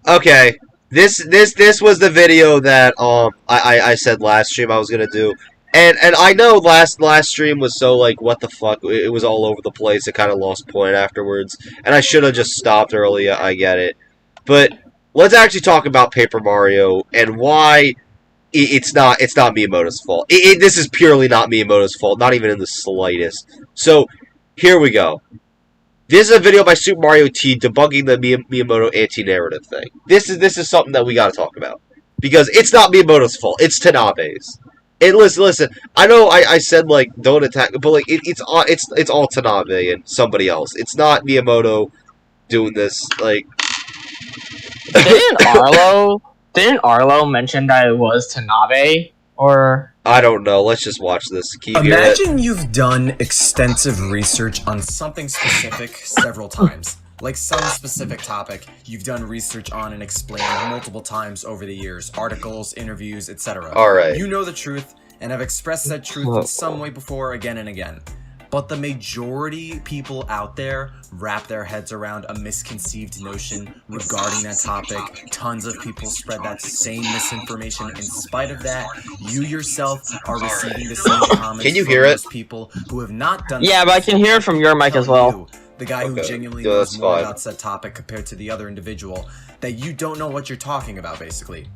Okay, this was the video that I said last stream I was gonna do, and I know last stream was so like what the fuck, it was all over the place. It kind of lost point afterwards, and I should have just stopped earlier. I get it, but let's actually talk about Paper Mario and why it's not Miyamoto's fault. This is purely not Miyamoto's fault, not even in the slightest. So here we go. This is a video by Super Mario T debunking the Miyamoto anti-narrative thing. This is something that we got to talk about because it's not Miyamoto's fault. It's Tanabe's. And listen. I know I said like don't attack, but like it's all Tanabe and somebody else. It's not Miyamoto doing this. Like Didn't Arlo didn't Arlo mention that it was Tanabe? Or I don't know. Let's just watch this. Imagine you've done extensive research on something specific several times. Like some specific topic you've done research on and explained multiple times over the years. Articles, interviews, etc. Alright. You know the truth and have expressed that truth in some way before again and again. But the majority people out there wrap their heads around a misconceived notion regarding that topic. Tons of people spread that same misinformation. In spite of that, you yourself are receiving the same comments Can you from hear those it? people who have not done. yeah, but I can hear it from your mic as well. The guy who Okay. genuinely Yeah, knows that's more fine. about said topic compared to the other individual, that you don't know what you're talking about, basically.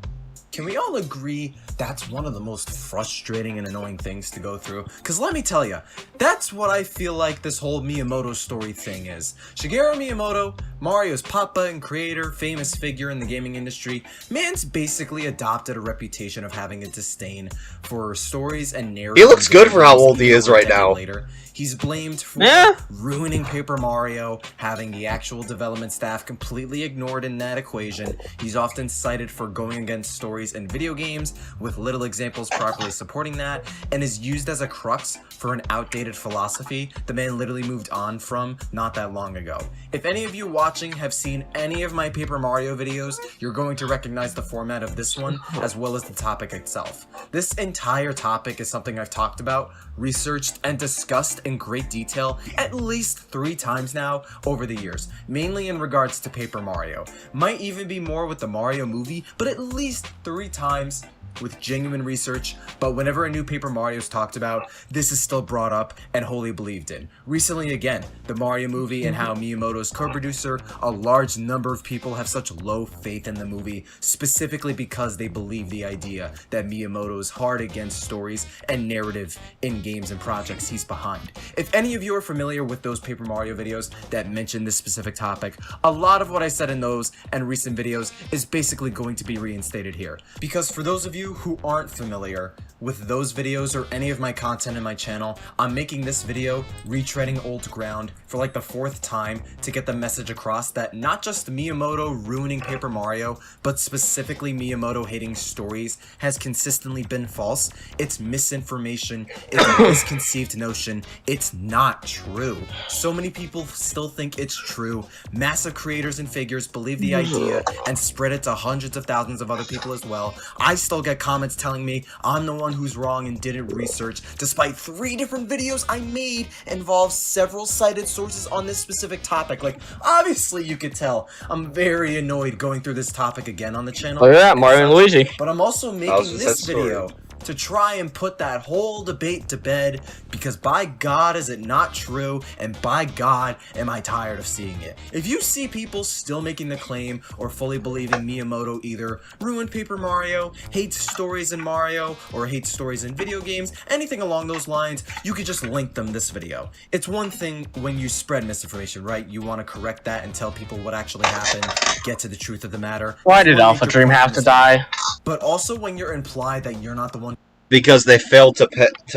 Can we all agree that's one of the most frustrating and annoying things to go through? Because let me tell you, that's what I feel like this whole Miyamoto story thing is. Shigeru Miyamoto, Mario's papa and creator, famous figure in the gaming industry, man's basically adopted a reputation of having a disdain for stories and narratives. He looks good for how old he is right now. Later. He's blamed for ruining Paper Mario, having the actual development staff completely ignored in that equation. He's often cited for going against stories in video games, with little examples properly supporting that, and is used as a crux for an outdated philosophy the man literally moved on from not that long ago. If any of you watching have seen any of my Paper Mario videos, you're going to recognize the format of this one, as well as the topic itself. This entire topic is something I've talked about, researched, and discussed in great detail at least 3 times now over the years, mainly in regards to Paper Mario. Might even be more with the Mario movie, but at least 3 times with genuine research, but whenever a new Paper Mario is talked about, this is still brought up and wholly believed in. Recently again, the Mario movie and how Miyamoto's co-producer, a large number of people have such low faith in the movie, specifically because they believe the idea that Miyamoto is hard against stories and narrative in games and projects he's behind. If any of you are familiar with those Paper Mario videos that mention this specific topic, a lot of what I said in those and recent videos is basically going to be reinstated here. Because for those of you who aren't familiar with those videos or any of my content in my channel, I'm making this video retreading old ground for like the 4th time to get the message across that not just Miyamoto ruining Paper Mario, but specifically Miyamoto hating stories has consistently been false. It's misinformation, it's a misconceived notion, it's not true. So many people still think it's true. Massive creators and figures believe the idea and spread it to hundreds of thousands of other people as well. I still get comments telling me I'm the one who's wrong and didn't research, despite 3 different videos I made involve several cited sources on this specific topic. Like, obviously you could tell I'm very annoyed going through this topic again on the channel. Look at that, Mario and Luigi. But I'm also making this video to try and put that whole debate to bed, because by God is it not true, and by God am I tired of seeing it. If you see people still making the claim or fully believing Miyamoto either ruined Paper Mario, hates stories in Mario, or hates stories in video games, anything along those lines, you could just link them this video. It's one thing when you spread misinformation, right? You want to correct that and tell people what actually happened, get to the truth of the matter. Why did Alpha Dream have to die? But also when you're implied that you're not the one Because they failed to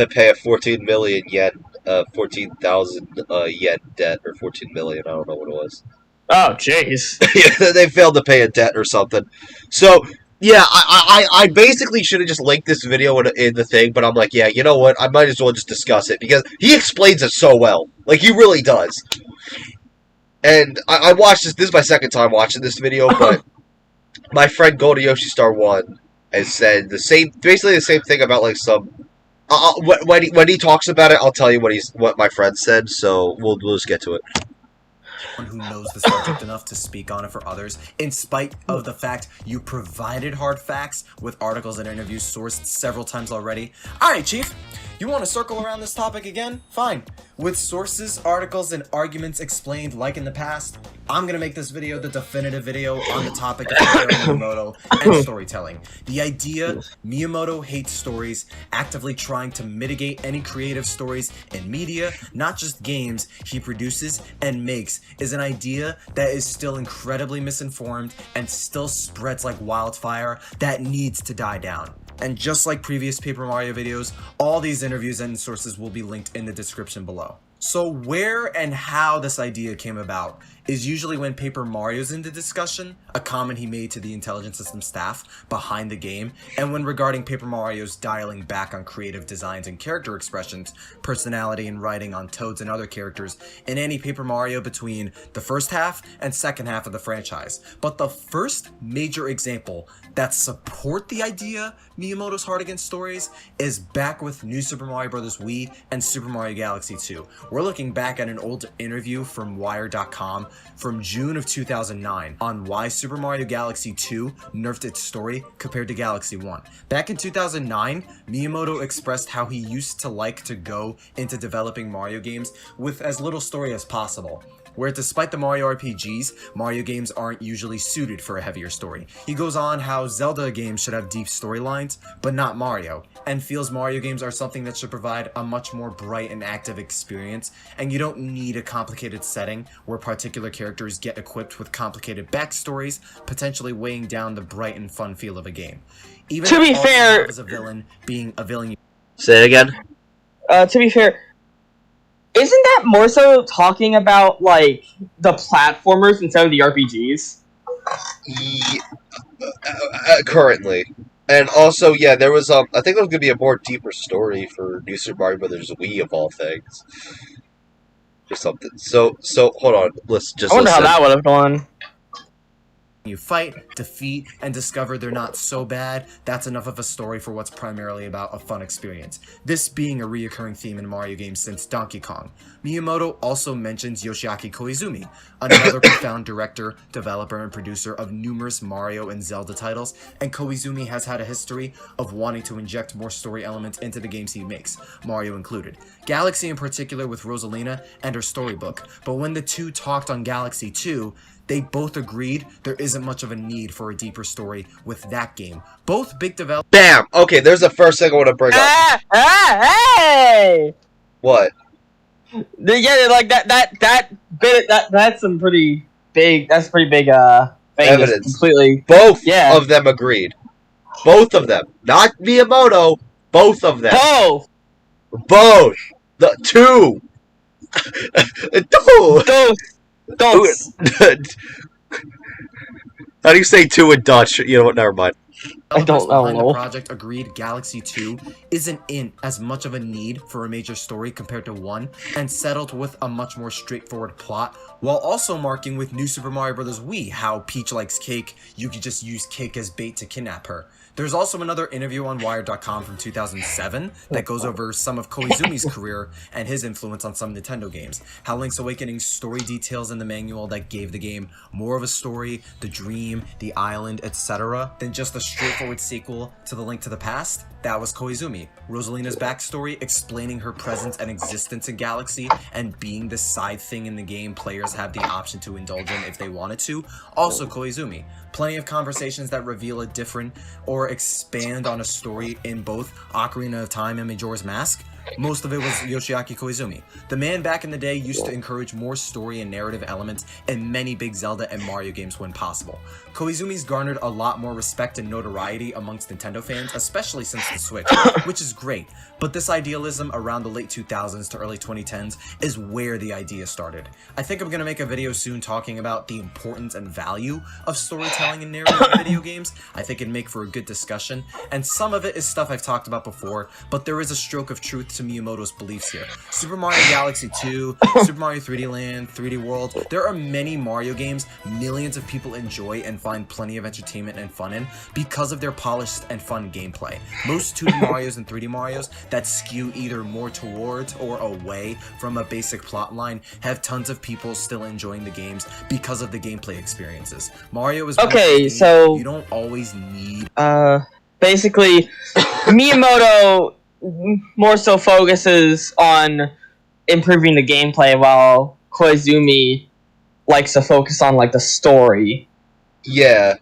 pay a 14 million yen, 14,000 yen debt, or 14 million. I don't know what it was. Oh, jeez. Yeah, they failed to pay a debt or something. So yeah, I basically should have just linked this video in the thing, but I'm like, yeah, you know what? I might as well just discuss it because he explains it so well. Like he really does. And I watched this. This is my 2nd time watching this video, but my friend Golden Yoshi Star 1 has said basically the same thing about like some. When he talks about it, I'll tell you what my friend said. So we'll just get to it. who knows the subject enough to speak on it for others, in spite of the fact you provided hard facts with articles and interviews sourced several times already. Alright, Chief, you want to circle around this topic again? Fine. With sources, articles, and arguments explained like in the past, I'm gonna make this video the definitive video on the topic of Miyamoto and storytelling. The idea Miyamoto hates stories, actively trying to mitigate any creative stories in media, not just games, he produces and makes, is an idea that is still incredibly misinformed and still spreads like wildfire that needs to die down. And just like previous Paper Mario videos, all these interviews and sources will be linked in the description below. So where and how this idea came about is usually when Paper Mario's in the discussion, a comment he made to the intelligence system staff behind the game, and when regarding Paper Mario's dialing back on creative designs and character expressions, personality and writing on Toads and other characters in any Paper Mario between the first half and second half of the franchise. But the first major example that support the idea Miyamoto's hard against stories is back with New Super Mario Bros. Wii and Super Mario Galaxy 2. We're looking back at an old interview from Wired.com from June of 2009 on why Super Mario Galaxy 2 nerfed its story compared to Galaxy 1. Back in 2009, Miyamoto expressed how he used to like to go into developing Mario games with as little story as possible, where despite the Mario RPGs, Mario games aren't usually suited for a heavier story. He goes on how Zelda games should have deep storylines, but not Mario, and feels Mario games are something that should provide a much more bright and active experience, and you don't need a complicated setting where particular characters get equipped with complicated backstories, potentially weighing down the bright and fun feel of a game. Even To be fair, as a villain, being a villain. Say it again. to be fair, isn't that more so talking about, like, the platformers instead of the RPGs? Currently. And also, yeah, there was, I think there was going to be a more deeper story for New Super Mario Bros. Wii, of all things. Or something. So, hold on. I wonder how that would have gone. You fight, defeat, and discover they're not so bad. That's enough of a story for what's primarily about a fun experience. This being a reoccurring theme in Mario games since Donkey Kong. Miyamoto also mentions Yoshiaki Koizumi, another profound director, developer, and producer of numerous Mario and Zelda titles, and Koizumi has had a history of wanting to inject more story elements into the games he makes, Mario included. Galaxy in particular with Rosalina and her storybook, but when the two talked on Galaxy 2, they both agreed there isn't much of a need for a deeper story with that game. Both big developers. Bam! Okay, there's the first thing I want to bring up. Hey! What? Yeah, like that bit. That's some pretty big. That's pretty big. Evidence. Completely. Both Yeah. of them agreed. Both of them. Not Miyamoto. Both of them. Oh, Both. The two. Two. don't. How do you say two in Dutch? You know what? Never mind. I don't behind know. The project agreed Galaxy 2 isn't in as much of a need for a major story compared to 1, and settled with a much more straightforward plot, while also marking with New Super Mario Bros. Wii how Peach likes cake, you could just use cake as bait to kidnap her. There's also another interview on Wired.com from 2007 that goes over some of Koizumi's career and his influence on some Nintendo games, how Link's Awakening's story details in the manual that gave the game more of a story, the dream, the island, etc., than just a straightforward sequel to The Link to the Past. That was Koizumi. Rosalina's backstory, explaining her presence and existence in Galaxy, and being the side thing in the game players have the option to indulge in if they wanted to, also Koizumi. Plenty of conversations that reveal a different or expand on a story in both Ocarina of Time and Majora's Mask. Most of it was Yoshiaki Koizumi. The man back in the day used to encourage more story and narrative elements in many big Zelda and Mario games when possible. Koizumi's garnered a lot more respect and notoriety amongst Nintendo fans, especially since the Switch, which is great. But this idealism around the late 2000s to early 2010s is where the idea started. I think I'm going to make a video soon talking about the importance and value of storytelling and narrative in video games. I think it'd make for a good discussion, and some of it is stuff I've talked about before, but there is a stroke of truth to Miyamoto's beliefs here. Super Mario Galaxy 2, Super Mario 3D Land, 3D World, there are many Mario games millions of people enjoy and find plenty of entertainment and fun in because of their polished and fun gameplay. Most 2D Marios and 3D Marios that skew either more towards or away from a basic plot line have tons of people still enjoying the games because of the gameplay experiences. Mario is okay, so you don't always need basically Miyamoto more so focuses on improving the gameplay while Koizumi likes to focus on like the story. Yeah.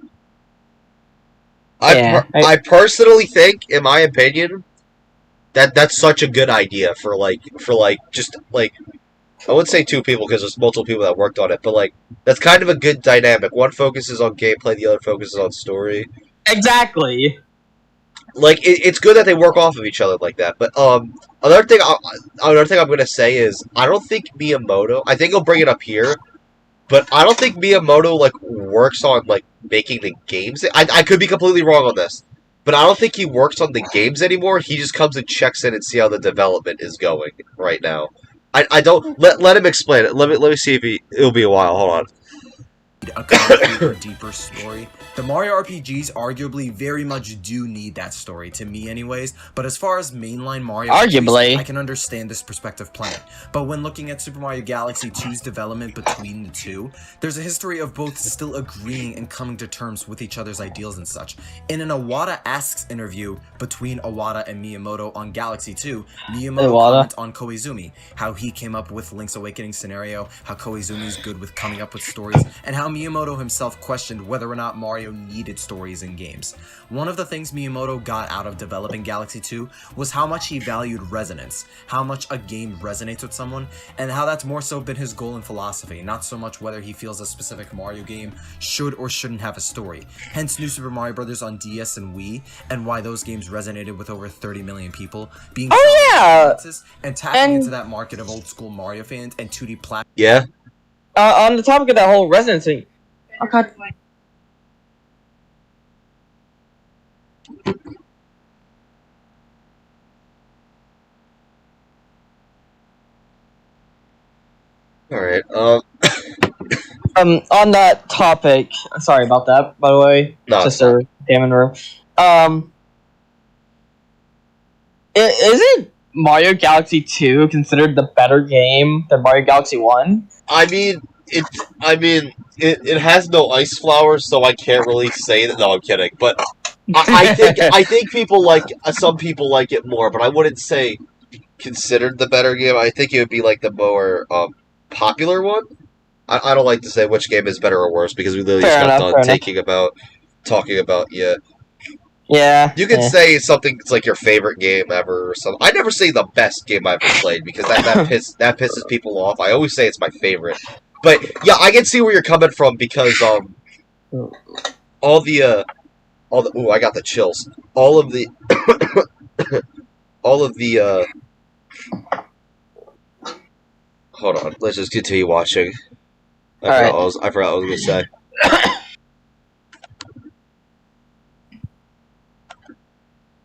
I personally think, in my opinion, that's such a good idea for just like I wouldn't say two people because there's multiple people that worked on it, but like that's kind of a good dynamic. One focuses on gameplay, the other focuses on story. Exactly. Like it's good that they work off of each other like that. But another thing I'm gonna say is I don't think Miyamoto. I think he'll bring it up here, but I don't think Miyamoto like works on like making the games. I could be completely wrong on this, but I don't think he works on the games anymore. He just comes and checks in and see how the development is going right now. I don't let him explain it. Let me see if it'll be a while. Hold on. A concrete or deeper story. The Mario RPGs arguably very much do need that story, to me anyways, but as far as mainline Mario RPGs, I can understand this perspective plenty. But when looking at Super Mario Galaxy 2's development between the two, there's a history of both still agreeing and coming to terms with each other's ideals and such. In an Iwata Asks interview between Iwata and Miyamoto on Galaxy 2, Miyamoto comments on Koizumi, how he came up with Link's Awakening scenario, how Koizumi's good with coming up with stories, and how Miyamoto himself questioned whether or not Mario needed stories in games. One of the things Miyamoto got out of developing Galaxy 2 was how much he valued resonance, how much a game resonates with someone, and how that's more so been his goal and philosophy, not so much whether he feels a specific Mario game should or shouldn't have a story. Hence New Super Mario Bros. On DS and Wii, and why those games resonated with over 30 million people, being and tapping into that market of old school Mario fans and 2D platforms. Yeah. On the topic of that whole resonance thing, okay. Alright, on that topic, sorry about that, by the way. No, just a damn in the room. Isn't Mario Galaxy 2 considered the better game than Mario Galaxy 1? I mean, it has no ice flowers, so I can't really say that. No, I'm kidding. But I think some people like it more, but I wouldn't say considered the better game. I think it would be like the more popular one. I don't like to say which game is better or worse because we literally just got done talking about Yeah. You could say something it's like your favorite game ever or something. I never say the best game I ever played because that pisses people off. I always say it's my favorite. But yeah, I can see where you're coming from because all the ooh, I got the chills. All of the hold on, let's just continue watching. I forgot what I was gonna say.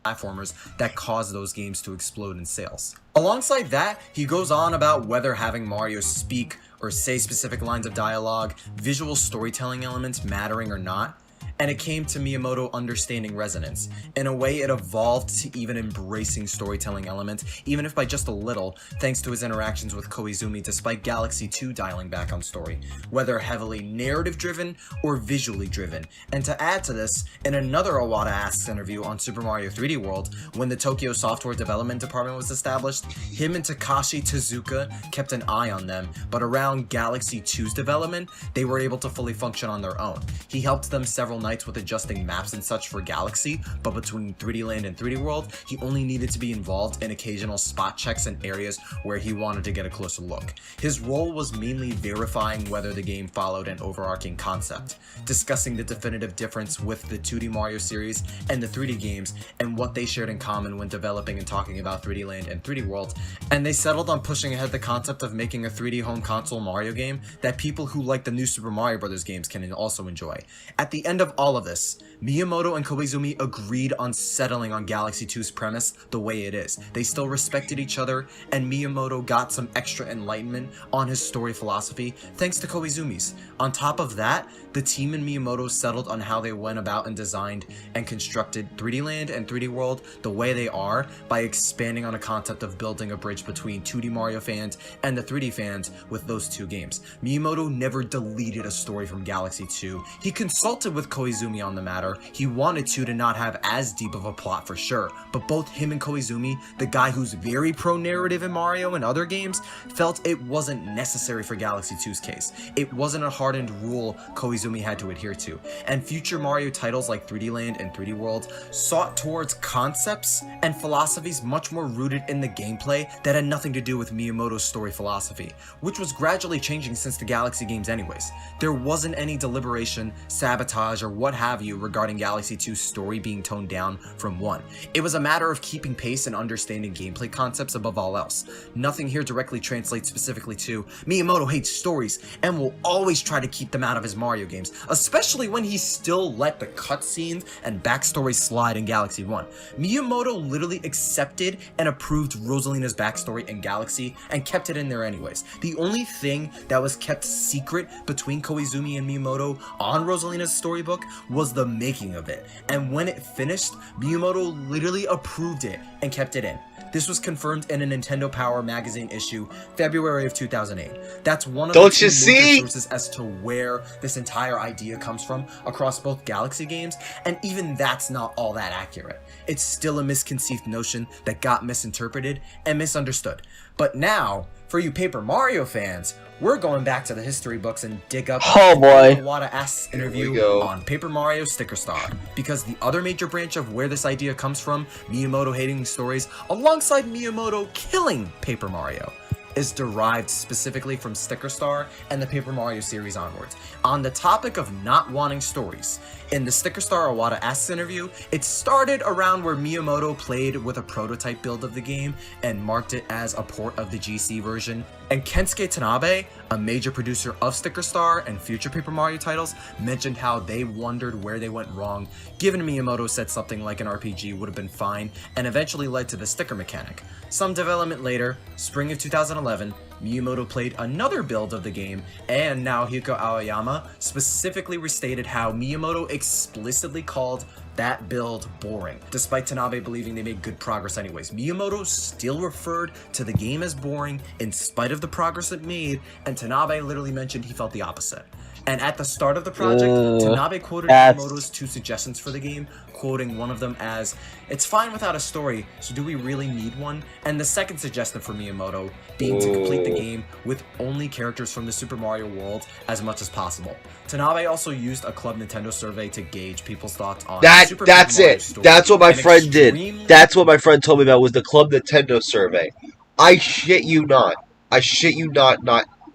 Platformers that cause those games to explode in sales. Alongside that, he goes on about whether having Mario speak or say specific lines of dialogue, visual storytelling elements mattering or not, and it came to Miyamoto understanding resonance. In a way, it evolved to even embracing storytelling elements, even if by just a little, thanks to his interactions with Koizumi despite Galaxy 2 dialing back on story, whether heavily narrative-driven or visually driven. And to add to this, in another Iwata Asks interview on Super Mario 3D World, when the Tokyo Software Development Department was established, him and Takashi Tezuka kept an eye on them, but around Galaxy 2's development, they were able to fully function on their own. He helped them several nights with adjusting maps and such for Galaxy, but between 3D Land and 3D World, he only needed to be involved in occasional spot checks in areas where he wanted to get a closer look. His role was mainly verifying whether the game followed an overarching concept, discussing the definitive difference with the 2D Mario series and the 3D games, and what they shared in common when developing and talking about 3D Land and 3D World, and they settled on pushing ahead the concept of making a 3D home console Mario game that people who like the new Super Mario Bros. Games can also enjoy. At the end of of all of this, Miyamoto and Koizumi agreed on settling on Galaxy 2's premise the way it is. They still respected each other, and Miyamoto got some extra enlightenment on his story philosophy thanks to Koizumi's. On top of that, the team and Miyamoto settled on how they went about and designed and constructed 3D Land and 3D World the way they are by expanding on a concept of building a bridge between 2D Mario fans and the 3D fans with those two games. Miyamoto never deleted a story from Galaxy 2. He consulted with Koizumi on the matter. He wanted to not have as deep of a plot for sure, but both him and Koizumi, the guy who's very pro-narrative in Mario and other games, felt it wasn't necessary for Galaxy 2's case. It wasn't a hardened rule Koizumi had to adhere to, and future Mario titles like 3D Land and 3D World sought towards concepts and philosophies much more rooted in the gameplay that had nothing to do with Miyamoto's story philosophy, which was gradually changing since the Galaxy games anyways. There wasn't any deliberation, sabotage, or what have you regarding Galaxy 2's story being toned down from 1. It was a matter of keeping pace and understanding gameplay concepts above all else. Nothing here directly translates specifically to Miyamoto hates stories and will always try to keep them out of his Mario games, especially when he still let the cutscenes and backstory slide in Galaxy 1. Miyamoto literally accepted and approved Rosalina's backstory in Galaxy and kept it in there anyways. The only thing that was kept secret between Koizumi and Miyamoto on Rosalina's storybook was the making of it, and when it finished, Miyamoto literally approved it and kept it in. This was confirmed in a Nintendo Power magazine issue, February of 2008. That's one of the two major sources as to where this entire idea comes from across both Galaxy games, and even that's not all that accurate. It's still a misconceived notion that got misinterpreted and misunderstood. But now, for you Paper Mario fans, we're going back to the history books and dig up Iwata Asks interview on Paper Mario Sticker Star, because the other major branch of where this idea comes from, Miyamoto hating stories, alongside Miyamoto killing Paper Mario, is derived specifically from Sticker Star and the Paper Mario series onwards. On the topic of not wanting stories, in the Sticker Star Iwata Asks interview, it started around where Miyamoto played with a prototype build of the game and marked it as a port of the GC version. And Kensuke Tanabe, a major producer of Sticker Star and future Paper Mario titles, mentioned how they wondered where they went wrong, given Miyamoto said something like an RPG would have been fine, and eventually led to the sticker mechanic. Some development later, spring of 2011, Miyamoto played another build of the game, and Naohiko Aoyama specifically restated how Miyamoto explicitly called that build boring, despite Tanabe believing they made good progress anyways. Miyamoto still referred to the game as boring in spite of the progress it made, and Tanabe literally mentioned he felt the opposite. And at the start of the project, Tanabe quoted Miyamoto's two suggestions for the game, quoting one of them as, "It's fine without a story, so do we really need one?" And the second suggestion for Miyamoto being to complete the game with only characters from the Super Mario world as much as possible. Tanabe also used a Club Nintendo survey to gauge people's thoughts on Super Mario story. That's what my friend did. That's what my friend told me about, was the Club Nintendo survey. I shit you not. I shit you not.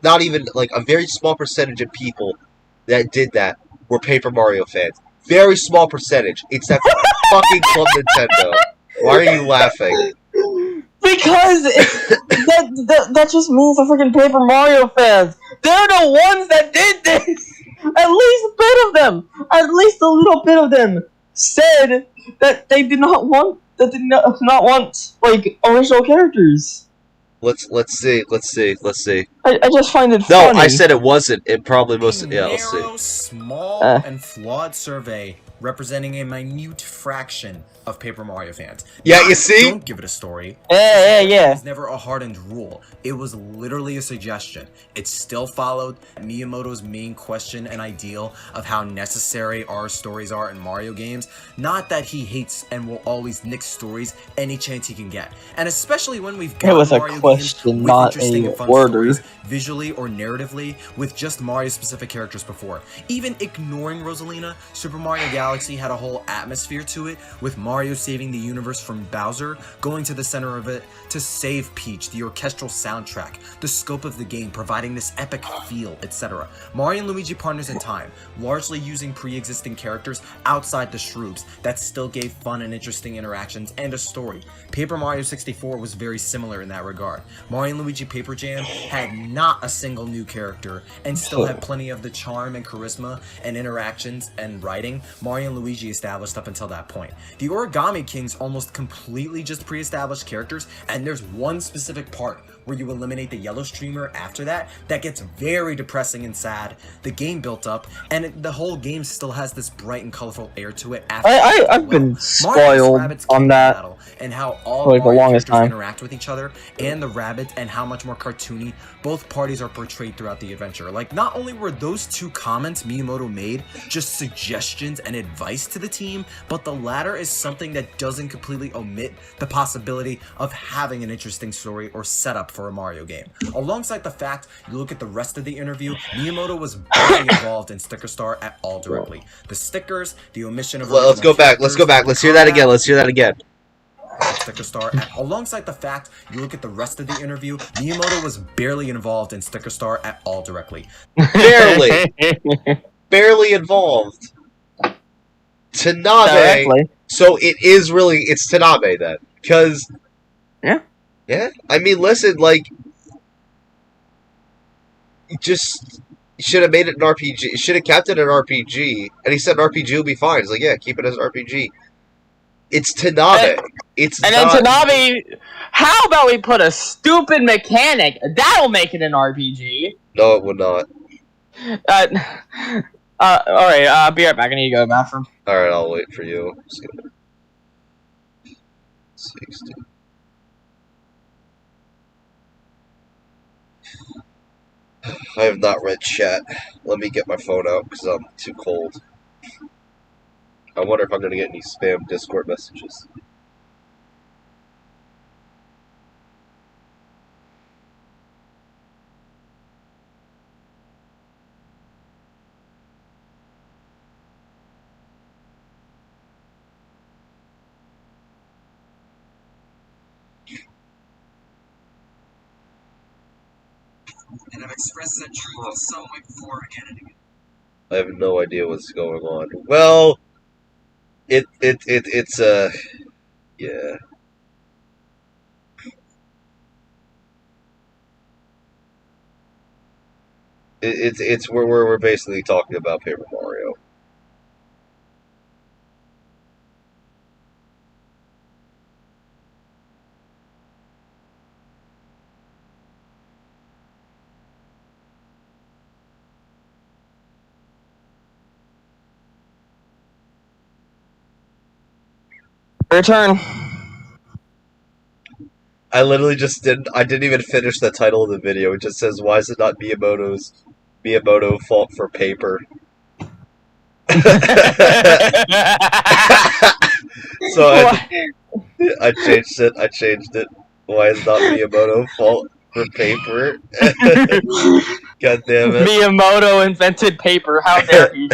Not even like a very small percentage of people that did that were Paper Mario fans. Very small percentage. It's that fucking Club Nintendo. Why are you laughing? Because that just means the freaking Paper Mario fans. They're the ones that did this. At least a bit of them, at least a little bit of them, said that they did not want like original characters. Let's see. I just find it funny. No, I said it wasn't. It probably wasn't. Yeah, let's see. Narrow, small, and flawed survey representing a minute fraction of Paper Mario fans. Yeah, you see? Don't give it a story. Yeah. It was never a hardened rule. It was literally a suggestion. It still followed Miyamoto's main question and ideal of how necessary our stories are in Mario games. Not that he hates and will always nix stories any chance he can get. And especially when we've got Mario games with interesting and fun stories, visually or narratively, with just Mario-specific characters before. Even ignoring Rosalina, Super Mario Galaxy Galaxy had a whole atmosphere to it, with Mario saving the universe from Bowser, going to the center of it to save Peach, the orchestral soundtrack, the scope of the game providing this epic feel, etc. Mario and Luigi partners in time, largely using pre-existing characters outside the Shroobs that still gave fun and interesting interactions and a story. Paper Mario 64 was very similar in that regard. Mario and Luigi Paper Jam had not a single new character and still had plenty of the charm and charisma and interactions and writing Mario and Luigi established up until that point. The Origami Kings almost completely just pre-established characters, and there's one specific part where you eliminate the yellow streamer after that gets very depressing and sad. The game built up, and the whole game still has this bright and colorful air to it. I've been spoiled on that and how all for like the longest time. Interact with each other, and the rabbits, and how much more cartoony both parties are portrayed throughout the adventure. Like, not only were those two comments Miyamoto made just suggestions and advice to the team, but the latter is something that doesn't completely omit the possibility of having an interesting story or setup for a Mario game. Alongside the fact, you look at the rest of the interview, Miyamoto was barely involved in Sticker Star at all directly. The stickers, the omission of... Let's go back. Let's hear that again. Let's hear that again. Sticker Star. Alongside the fact, you look at the rest of the interview, Miyamoto was barely involved in Sticker Star at all directly. Barely. Barely involved. Tanabe. Directly. So it's Tanabe then. Because... Yeah? I mean, listen, like... Just... should have made it an RPG. Should have kept it an RPG. And he said an RPG would be fine. He's like, yeah, keep it as an RPG. It's Tanabe. Then Tanabe, how about we put a stupid mechanic? That'll make it an RPG. No, it would not. Alright, I'll be right back. I need to go to the bathroom. Alright, I'll wait for you. Just gonna... 60. I have not read chat. Let me get my phone out because I'm too cold. I wonder if I'm going to get any spam Discord messages. And I've expressed that truth in some way before again and again. I have no idea what's going on. Well, it's yeah. It's where we're basically talking about Paper Mario. Your turn. I literally just I didn't even finish the title of the video. It just says, why is it not Miyamoto fault for paper? So I changed it. Why is not Miyamoto fault for paper? God damn it. Miyamoto invented paper. How dare he?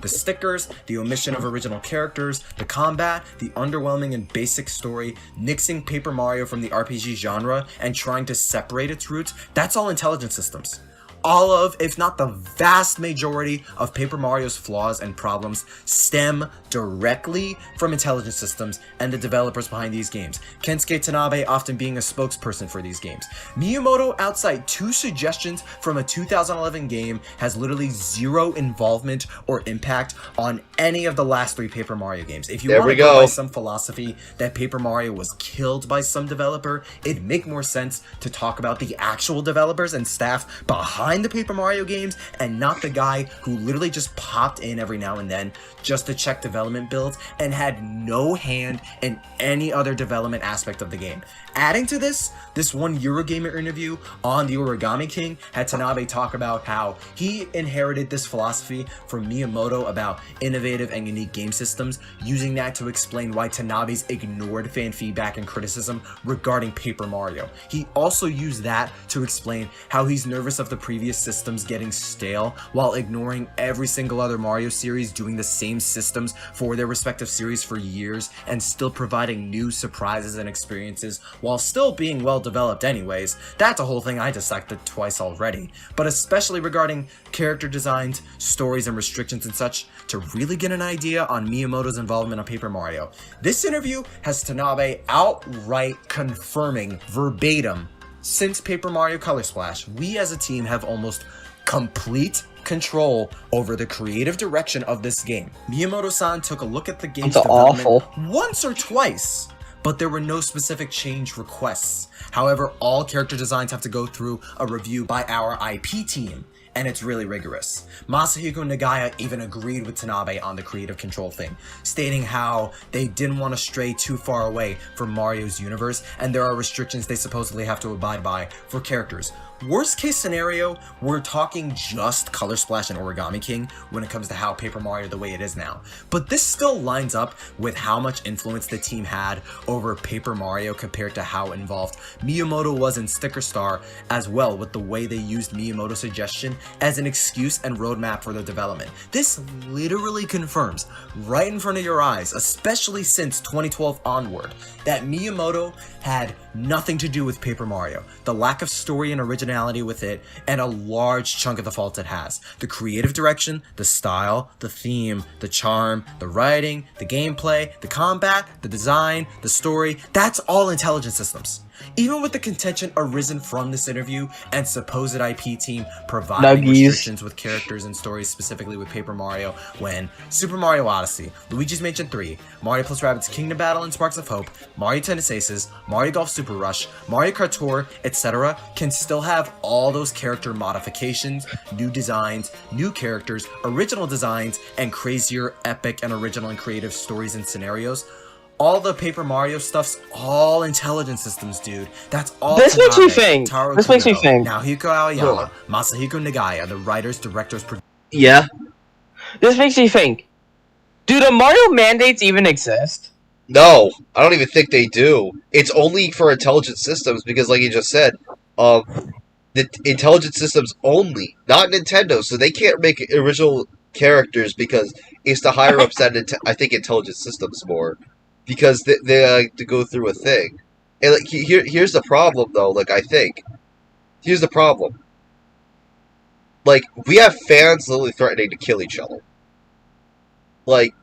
The stickers, the omission of original characters, the combat, the underwhelming and basic story, nixing Paper Mario from the RPG genre and trying to separate its roots, that's all intelligent systems. All of, if not the vast majority of Paper Mario's flaws and problems stem directly from intelligent systems and the developers behind these games. Kensuke Tanabe often being a spokesperson for these games. Miyamoto, outside 2 suggestions from a 2011 game, has literally 0 involvement or impact on any of the last 3 Paper Mario games. If you want to go by some philosophy that Paper Mario was killed by some developer, it'd make more sense to talk about the actual developers and staff behind the Paper Mario games and not the guy who literally just popped in every now and then just to check development builds and had no hand in any other development aspect of the game. Adding to this one Eurogamer interview on the Origami King had Tanabe talk about how he inherited this philosophy from Miyamoto about innovative and unique game systems, using that to explain why Tanabe's ignored fan feedback and criticism regarding Paper Mario. He also used that to explain how he's nervous of the previous previous systems getting stale while ignoring every single other Mario series doing the same systems for their respective series for years and still providing new surprises and experiences while still being well developed anyways, that's a whole thing I dissected twice already. But especially regarding character designs, stories, and restrictions and such, to really get an idea on Miyamoto's involvement on Paper Mario, this interview has Tanabe outright confirming verbatim, since Paper Mario Color Splash, we as a team have almost complete control over the creative direction of this game. Miyamoto-san took a look at the game's development once or twice, but there were no specific change requests. However, all character designs have to go through a review by our IP team, and it's really rigorous. Masahiko Nagaya even agreed with Tanabe on the creative control thing, stating how they didn't want to stray too far away from Mario's universe, and there are restrictions they supposedly have to abide by for characters. Worst case scenario, we're talking just Color Splash and Origami King when it comes to how Paper Mario the way it is now. But this still lines up with how much influence the team had over Paper Mario compared to how involved Miyamoto was in Sticker Star, as well with the way they used Miyamoto's suggestion as an excuse and roadmap for their development. This literally confirms, right in front of your eyes, especially since 2012 onward, that Miyamoto had nothing to do with Paper Mario. The lack of story and originality with it, and a large chunk of the faults it has. The creative direction, the style, the theme, the charm, the writing, the gameplay, the combat, the design, the story, that's all intelligent systems. Even with the contention arisen from this interview and supposed IP team providing restrictions with characters and stories specifically with Paper Mario, when Super Mario Odyssey, Luigi's Mansion 3, Mario plus Rabbids Kingdom Battle and Sparks of Hope, Mario Tennis Aces, Mario Golf Super Rush, Mario Kart Tour, etc. can still have all those character modifications, new designs, new characters, original designs, and crazier, epic, and original and creative stories and scenarios. All the Paper Mario stuff's all intelligent systems, dude. That's all. This makes me think. This makes me think. Naohiko Aoyama, Masahiko Nagaya, the writers, directors, Yeah. This makes me think. Do the Mario mandates even exist? No, I don't even think they do. It's only for intelligent systems because, like you just said, the intelligent systems only, not Nintendo. So they can't make original characters because it's the higher ups that I think intelligent systems more. Because they like to go through a thing, and like here's the problem though. Like here's the problem. Like we have fans literally threatening to kill each other. Like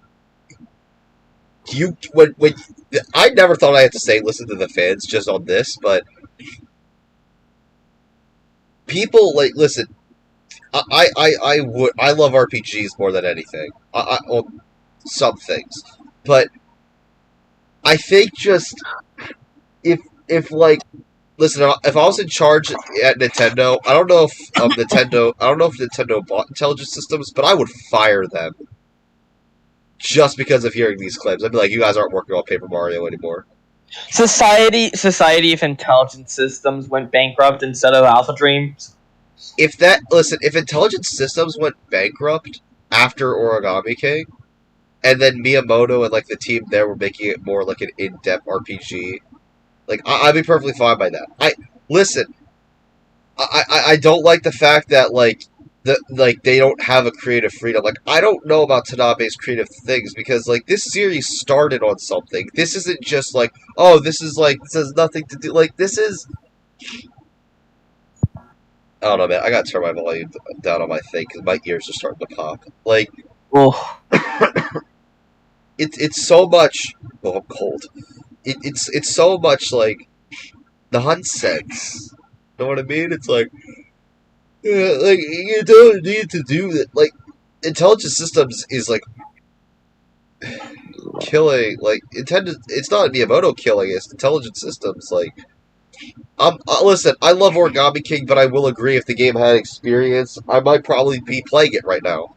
when I never thought I had to say listen to the fans just on this, but people like listen. I love RPGs more than anything. Well, some things, but. I think just if like listen, if I was in charge at Nintendo, I don't know if Nintendo bought intelligent systems, but I would fire them just because of hearing these claims. I'd be like, you guys aren't working on Paper Mario anymore. Society of Intelligent Systems went bankrupt instead of Alpha Dreams. If Intelligent Systems went bankrupt after Origami King, and then Miyamoto and like the team there were making it more like an in-depth RPG. Like I'd be perfectly fine by that. I don't like the fact that they don't have a creative freedom. Like I don't know about Tanabe's creative things because like this series started on something. This isn't just like this has nothing to do this is. I don't know, man. I gotta turn my volume down on my thing because my ears are starting to pop. Like. Oh. It's so much. Oh, I'm cold. It's so much like nonsense. You know what I mean? It's like, like you don't need to do that. Like intelligent systems is like killing. Like intended. It's not Miyamoto killing. It's intelligent systems. Like, listen. I love Origami King, but I will agree if the game had experience, I might probably be playing it right now.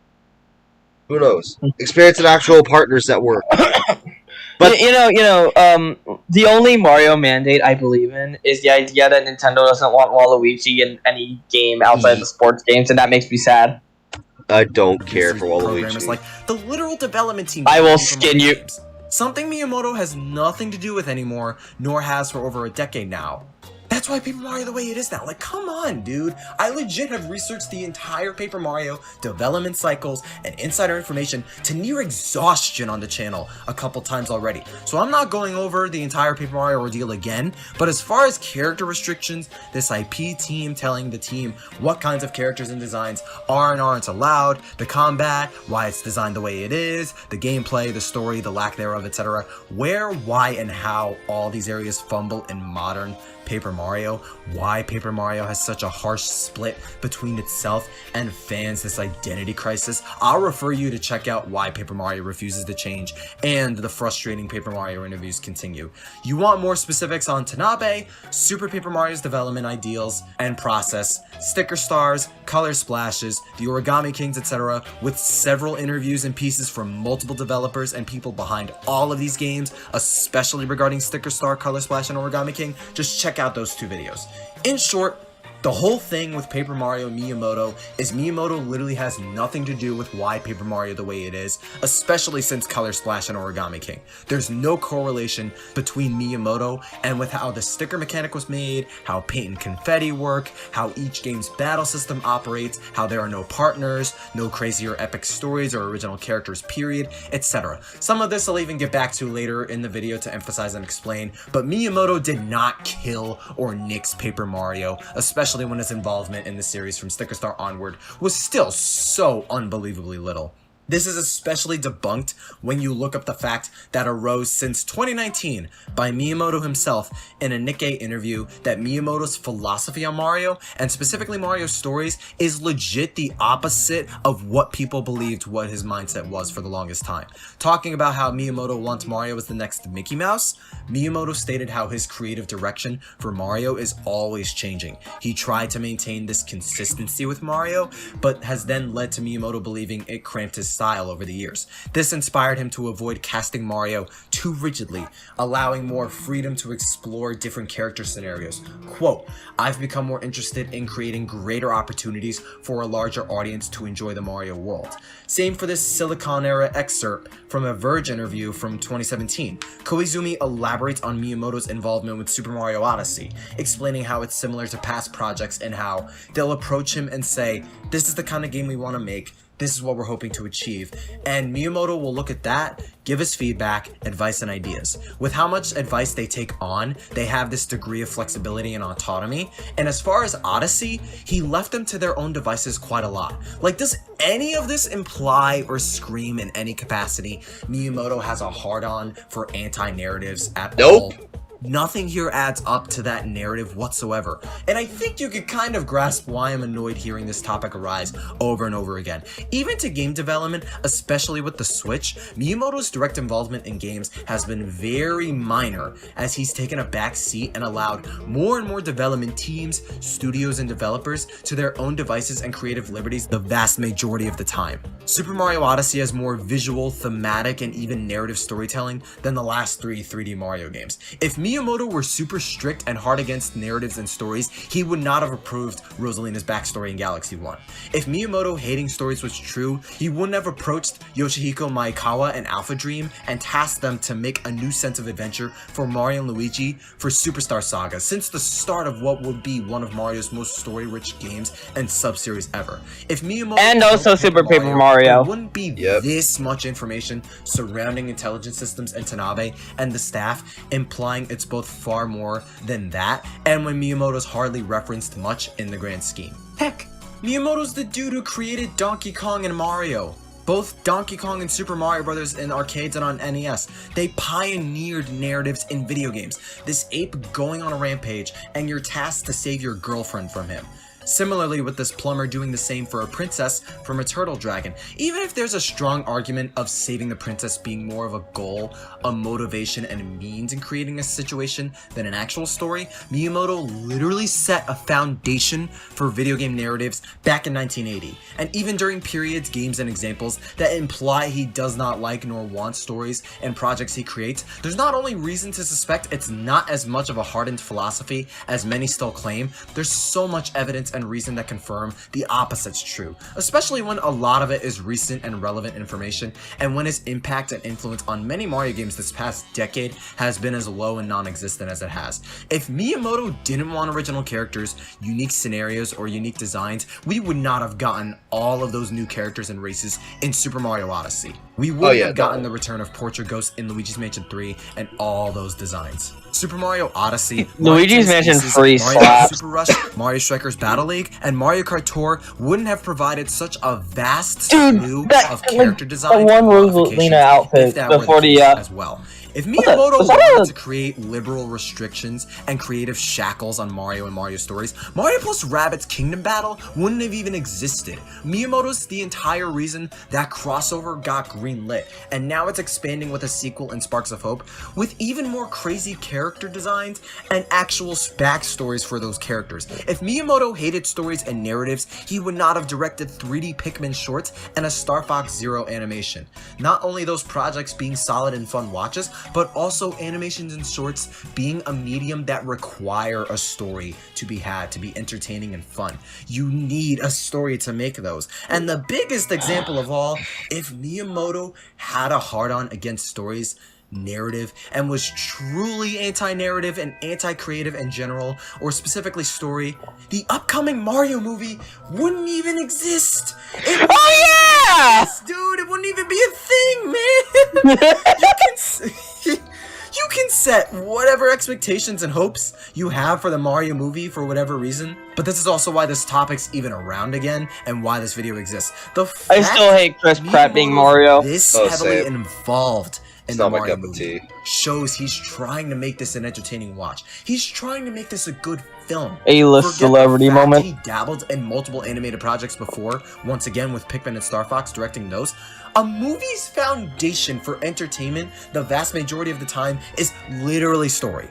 Who knows? Experience and actual partners that work. But the only Mario mandate I believe in is the idea that Nintendo doesn't want Waluigi in any game outside the sports games, and that makes me sad. I don't care for Waluigi. Like the literal development team. I will skin you. Something Miyamoto has nothing to do with anymore, nor has for over a decade now. That's That's why Paper Mario the way it is now. Like, come on, dude. I legit have researched the entire Paper Mario development cycles and insider information to near exhaustion on the channel a couple times already. So I'm not going over the entire Paper Mario ordeal again, but as far as character restrictions, this IP team telling the team what kinds of characters and designs are and aren't allowed, the combat, why it's designed the way it is, the gameplay, the story, the lack thereof, etc. Where, why, and how all these areas fumble in modern Paper Mario, why Paper Mario has such a harsh split between itself and fans, this identity crisis. I'll refer you to check out Why Paper Mario Refuses to Change and the frustrating Paper Mario interviews continue. You want more specifics on Tanabe, Super Paper Mario's development ideals and process, sticker stars, color splashes, the Origami Kings, etc., with several interviews and pieces from multiple developers and people behind all of these games, especially regarding sticker star, color splash, and Origami King, just check out those two videos. In short, the whole thing with Paper Mario Miyamoto is Miyamoto literally has nothing to do with why Paper Mario the way it is, especially since Color Splash and Origami King. There's no correlation between Miyamoto and with how the sticker mechanic was made, how paint and confetti work, how each game's battle system operates, how there are no partners, no crazy or epic stories or original characters period, etc. Some of this I'll even get back to later in the video to emphasize and explain, but Miyamoto did not kill or nix Paper Mario, especially when his involvement in the series from Sticker Star onward was still so unbelievably little. This is especially debunked when you look up the fact that arose since 2019 by Miyamoto himself in a Nikkei interview that Miyamoto's philosophy on Mario, and specifically Mario's stories, is legit the opposite of what people believed what his mindset was for the longest time. Talking about how Miyamoto wants Mario as the next Mickey Mouse, Miyamoto stated how his creative direction for Mario is always changing. He tried to maintain this consistency with Mario, but has then led to Miyamoto believing it cramped his style over the years. This inspired him to avoid casting Mario too rigidly, allowing more freedom to explore different character scenarios. Quote, "I've become more interested in creating greater opportunities for a larger audience to enjoy the Mario world." Same for this Silicon Era excerpt from a Verge interview from 2017. Koizumi elaborates on Miyamoto's involvement with Super Mario Odyssey, explaining how it's similar to past projects and how they'll approach him and say, "This is the kind of game we want to make. This is what we're hoping to achieve," and Miyamoto will look at that, give us feedback, advice, and ideas. With how much advice they take on, they have this degree of flexibility and autonomy, and as far as Odyssey, he left them to their own devices quite a lot. Like, does any of this imply or scream in any capacity Miyamoto has a hard-on for anti-narratives at all? Nothing here adds up to that narrative whatsoever, and I think you could kind of grasp why I'm annoyed hearing this topic arise over and over again. Even to game development, especially with the Switch, Miyamoto's direct involvement in games has been very minor, as he's taken a back seat and allowed more and more development teams, studios, and developers to their own devices and creative liberties the vast majority of the time. Super Mario Odyssey has more visual, thematic, and even narrative storytelling than the last three 3D Mario games. If Miyamoto were super strict and hard against narratives and stories, he would not have approved Rosalina's backstory in Galaxy 1. If Miyamoto hating stories was true, he wouldn't have approached Yoshihiko Maekawa and Alpha Dream and tasked them to make a new sense of adventure for Mario and Luigi for Superstar Saga, since the start of what would be one of Mario's most story-rich games and sub-series ever. If Miyamoto and also Super Paper Mario, there wouldn't be this much information surrounding intelligence systems and Tanabe and the staff, implying it's both far more than that, and when Miyamoto's hardly referenced much in the grand scheme. Heck, Miyamoto's the dude who created Donkey Kong and Mario. Both Donkey Kong and Super Mario Bros. In arcades and on NES. They pioneered narratives in video games. This ape going on a rampage, and you're tasked to save your girlfriend from him. Similarly with this plumber doing the same for a princess from a turtle dragon. Even if there's a strong argument of saving the princess being more of a goal, a motivation, and a means in creating a situation than an actual story, Miyamoto literally set a foundation for video game narratives back in 1980. And even during periods, games, and examples that imply he does not like nor want stories and projects he creates, there's not only reason to suspect it's not as much of a hardened philosophy as many still claim, there's so much evidence and and reason that confirm the opposite's true, especially when a lot of it is recent and relevant information, and when its impact and influence on many Mario games this past decade has been as low and non-existent as it has. If Miyamoto didn't want original characters, unique scenarios, or unique designs, we would not have gotten all of those new characters and races in Super Mario Odyssey. We wouldn't have gotten the return of Portrait Ghost in Luigi's Mansion 3 and all those designs. Super Mario Odyssey, Luigi's Mansion 3 Mario slaps. Super Rush, Mario Strikers Battle League, and Mario Kart Tour wouldn't have provided such a vast slew of character designs the one and Rosalina modifications outfit if that were before the the case as well. If Miyamoto wanted to create liberal restrictions and creative shackles on Mario and Mario stories, Mario plus Rabbids Kingdom Battle wouldn't have even existed. Miyamoto's the entire reason that crossover got greenlit, and now it's expanding with a sequel in Sparks of Hope, with even more crazy character designs and actual backstories for those characters. If Miyamoto hated stories and narratives, he would not have directed 3D Pikmin shorts and a Star Fox Zero animation. Not only those projects being solid and fun watches, but also animations and shorts being a medium that require a story to be had, to be entertaining and fun. You need a story to make those. And the biggest example of all, if Miyamoto had a hard-on against stories, narrative, and was truly anti-narrative and anti-creative in general, or specifically story, the upcoming Mario movie wouldn't even exist. Dude, it wouldn't even be a thing, man. You can set whatever expectations and hopes you have for the Mario movie for whatever reason, but this is also why this topic's even around again and why this video exists. I still hate Chris Pratt being Mario. This heavily involved in the not my Mario cup of movie tea. shows he's trying to make this an entertaining watch. He's trying to make this a good film. A-list Forget the celebrity fact moment. He dabbled in multiple animated projects before, once again with Pikmin and Star Fox directing those. A movie's foundation for entertainment, the vast majority of the time, is literally story.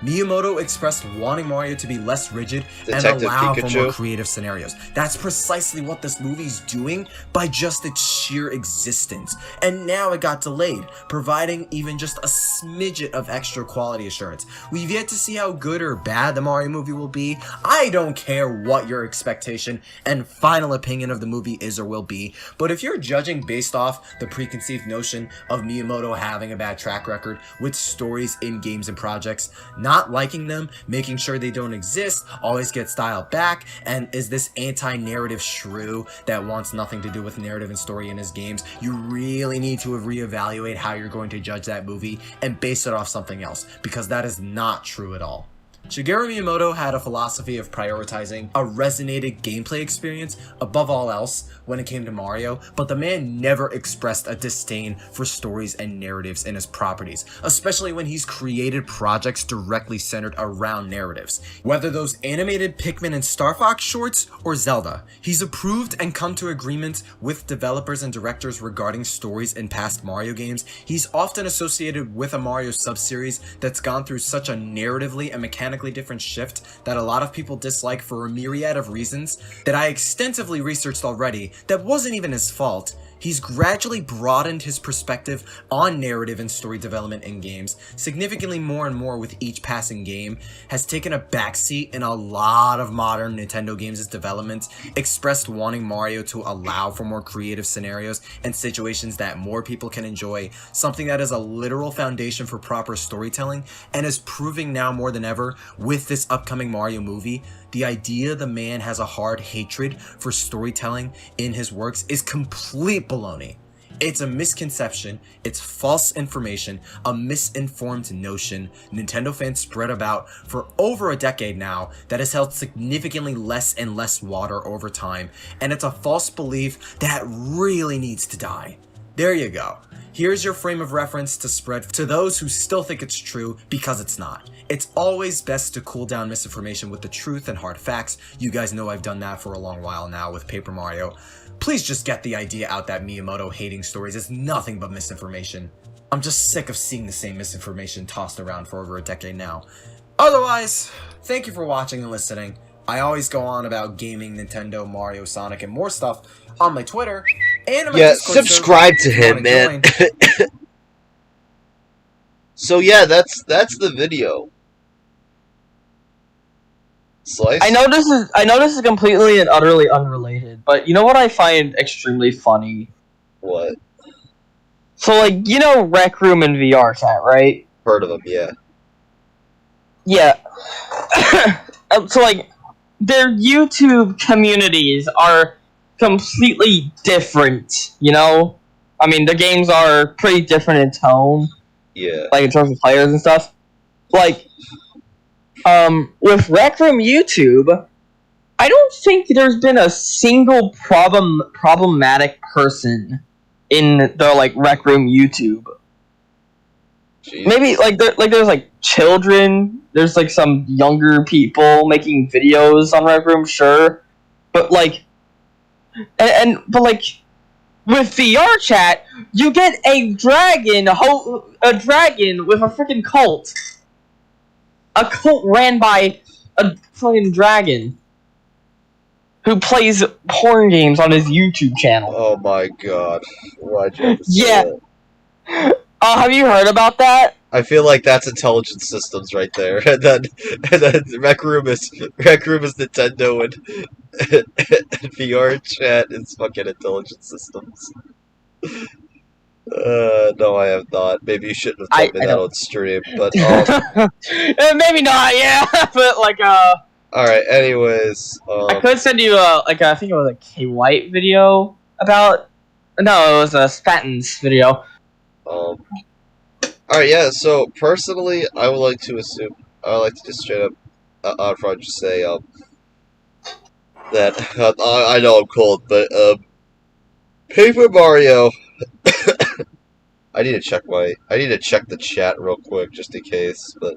Miyamoto expressed wanting Mario to be less rigid Detective and allow for Pikachu. more creative scenarios. That's precisely what this movie's doing by just its sheer existence. And now it got delayed, providing even just a smidget of extra quality assurance. We've yet to see how good or bad the Mario movie will be. I don't care what your expectation and final opinion of the movie is or will be, but if you're judging based off the preconceived notion of Miyamoto having a bad track record with stories in games and projects, not liking them, making sure they don't exist, always gets dialed back, and is this anti-narrative shrew that wants nothing to do with narrative and story in his games, you really need to reevaluate how you're going to judge that movie and base it off something else, because that is not true at all. Shigeru Miyamoto had a philosophy of prioritizing a resonated gameplay experience above all else when it came to Mario, but the man never expressed a disdain for stories and narratives in his properties, especially when he's created projects directly centered around narratives. Whether those animated Pikmin and Star Fox shorts or Zelda, he's approved and come to agreements with developers and directors regarding stories in past Mario games. He's often associated with a Mario subseries that's gone through such a narratively and mechanically different shift that a lot of people dislike for a myriad of reasons that I extensively researched already that wasn't even his fault. He's gradually broadened his perspective on narrative and story development in games, significantly more and more with each passing game, has taken a backseat in a lot of modern Nintendo games' development, expressed wanting Mario to allow for more creative scenarios and situations that more people can enjoy, something that is a literal foundation for proper storytelling, and is proving now more than ever with this upcoming Mario movie. The idea the man has a hard hatred for storytelling in his works is complete baloney. It's a misconception, it's false information, a misinformed notion Nintendo fans spread about for over a decade now that has held significantly less and less water over time, and it's a false belief that really needs to die. There you go. Here's your frame of reference to spread to those who still think it's true because it's not. It's always best to cool down misinformation with the truth and hard facts. You guys know I've done that for a long while now with Paper Mario. Please just get the idea out that Miyamoto hating stories is nothing but misinformation. I'm just sick of seeing the same misinformation tossed around for over a decade now. Otherwise, thank you for watching and listening. I always go on about gaming, Nintendo, Mario, Sonic, and more stuff on my Twitter and on my Discord subscribe to server him, if you wanna man. join. So yeah, that's the video. Slice? I know this is completely and utterly unrelated, but you know what I find extremely funny? What? So like you know Rec Room and VR chat, right? Heard of them? Yeah. Yeah. So like their YouTube communities are completely different, you know? I mean, the games are pretty different in tone, Yeah. like in terms of players and stuff. Like, with Rec Room YouTube, I don't think there's been a single problematic person in the like Rec Room YouTube. Jeez. Maybe like there's like children, there's like some younger people making videos on Rec Room, sure, but like, but like with VR chat, you get a dragon, a dragon with a freaking cult, a cult ran by a fucking dragon who plays porn games on his YouTube channel. Oh my god. Why'd you have to say Yeah. that? Have you heard about that? I feel like that's intelligent systems right there. And then Rec Room is Nintendo and VR chat is fucking intelligent systems. No, I have not. Maybe you shouldn't have told me I that don't. on stream, but Maybe not, yeah. But like alright, anyways, I could send you a like I think it was a K White video about. No, it was a Spatins video. alright, yeah, so personally I would like to just straight up out front just say that I know I'm cold, but Paper Mario I need to check the chat real quick just in case, but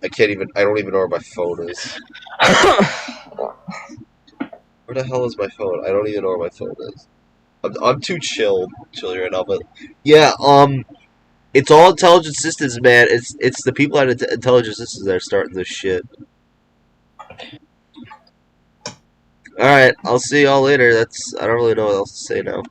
I don't even know where my phone is. Where the hell is my phone? I don't even know where my phone is. I'm too chill right now, but yeah, it's all intelligent systems, man. It's the people at intelligent systems that are starting this shit. Alright, I'll see y'all later. I don't really know what else to say now.